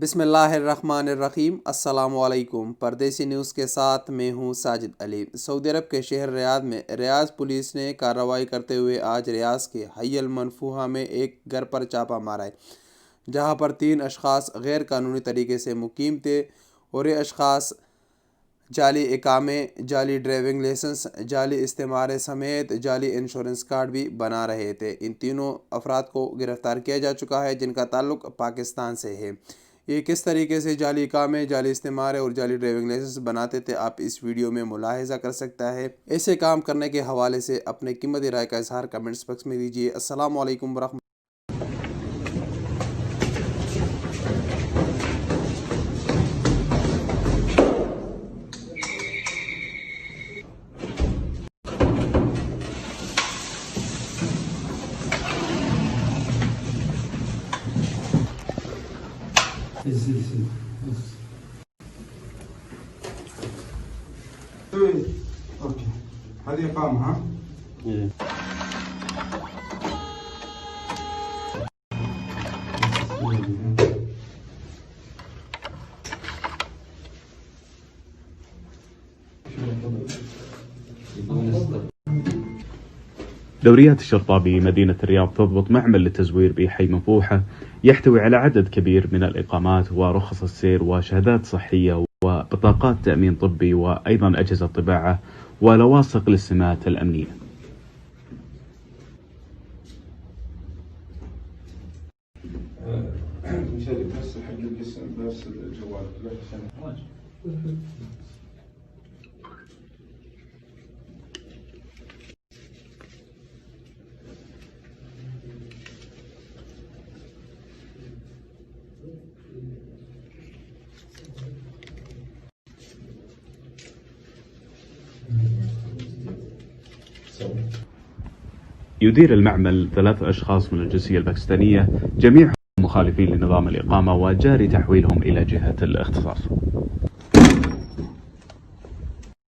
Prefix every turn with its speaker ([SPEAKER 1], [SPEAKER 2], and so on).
[SPEAKER 1] बिस्मिल्लाहिर्रहमानिर्रहीम अस्सलाम वालेकुम। परदेसी न्यूज़ के साथ मैं हूं साजिद अली। सऊदी अरब के शहर रियाद में रियाज पुलिस ने कार्रवाई करते हुए आज रियाज के हई अल मनफूहा में एक घर पर छापा मारा है, जहां पर 3 अशखास गैर कानूनी तरीके से मुकीम थे और ये अशखास जाली इकामे, जाली ड्राइविंग लाइसेंस, जाली इस्तेमारे समेत जाली इंश्योरेंस कार्ड भी बना रहे थे। इन तीनों अफराद को गिरफ्तार किया जा चुका है, जिनका ताल्लुक पाकिस्तान से है। ये किस तरीके से जाली इकामे, जाली इस्तेमारे और जाली ड्राइविंग लाइसेंस बनाते थे, आप इस वीडियो में मुलाहिजा कर सकता है। ऐसे काम करने के हवाले से अपने कीमती राय का इजहार कमेंट्स बॉक्स में दीजिए। अस्सलाम वालेकुम वरहमतुल्लाह।
[SPEAKER 2] اوكي هذه اقامه ها؟ ايه
[SPEAKER 3] دوريات الشرطة بمدينة الرياض تضبط معمل للتزوير بحي منفوحة يحتوي على عدد كبير من الإقامات ورخص السير وشهادات صحية وبطاقات تأمين طبي وأيضا أجهزة طباعة ولواصق للسمات الأمنية.
[SPEAKER 2] مشارك بس حق القسم بس الجوال
[SPEAKER 3] يدير المعمل 3 أشخاص من الجنسية الباكستانية، جميعهم مخالفين لنظام الإقامة وجاري تحويلهم إلى جهة الاختصاص.